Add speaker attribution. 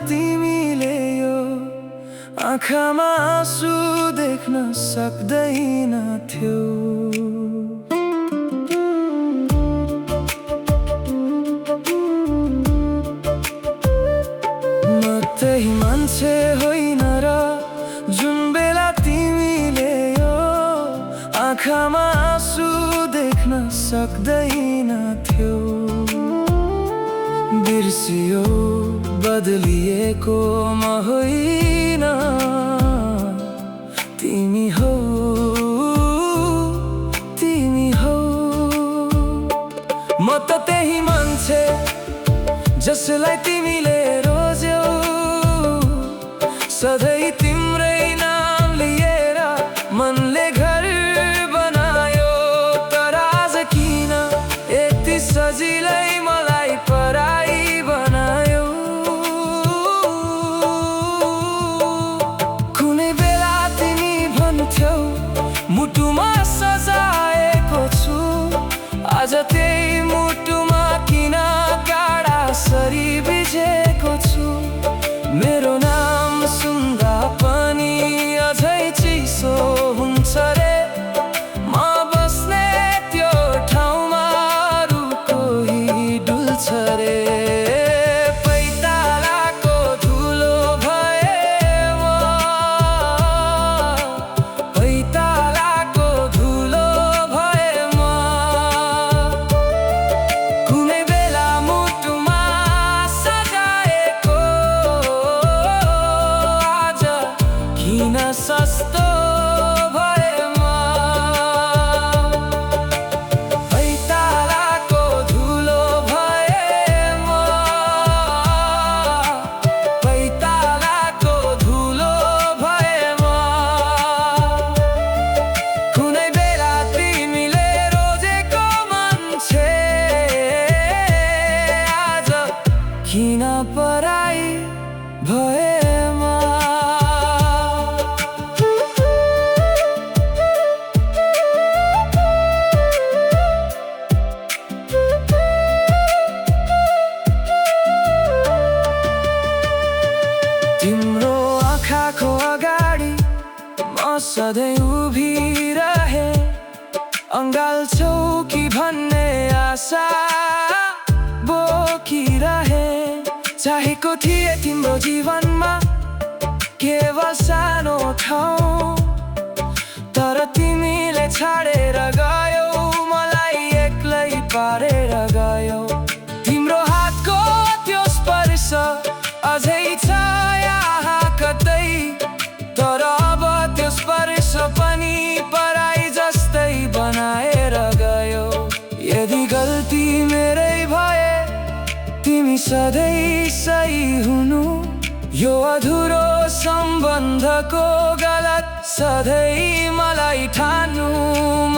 Speaker 1: तिमीले यो आँखामा आँसु देख्न सक्दैनथ्यौ। म त्यही मान्छे होइन र जुन बेला तिमीले यो आँखामा आँसु देख्न सक्दैनथ्यौ। बिर्सियो बदलिएको म होइन, तिमी हौ, तिमी हौ। म त त्यही मान्छे जसलाई तिमीले रोज्यौ, सधैँ तिम्रै नाम लिएर मनले घर बनायो। तर आज किन यति सजिलै मलाई पराई बनायो? कुनै बेला तिमी भन्थ्यौ मुटुमा सजाएको छु, आज त्यही मुटुमा किन गाडा सरी बिझेको छु? मेरो नाम सुन्दा पनि अझै चिसो हुन्छ रे, म बस्ने त्यो ठाउँमा अरू कोही डुल्छ रे। पैतालाको धुलो भए म, पैतालाको धुलो भए म। कुनै बेला मुटुमा सजाएको आज किन सस्तो भए म? पैतालाको धुलो भए म, पैतालाको धुलो भए म। कुनै बेला तिमीले रोजेको मान्छे आज किन पराई भए म? तिम्रो आँखाको अगाडि म सधैँ उभिरहे, अङ्गाल्छौ कि भन्ने आशा बोकिरहे। चाहेको थिए तिम्रो जीवनमा केवल सानो ठाउँ, तर तिमीले छाडेर गयौ, मलाई एक्लै पारेर गयौ। तिम्रो हातको त्यो स्पर्श अझै छ यहाँ कतै, तर अब त्यो स्पर्श पनि पराई जस्तै बनाएर गयो। यदि गल्ती मेरै भए तिमी सधैँ सही हुनु, यो अधुरो सम्बन्धको गलत सधैँ मलाई ठान्नु। म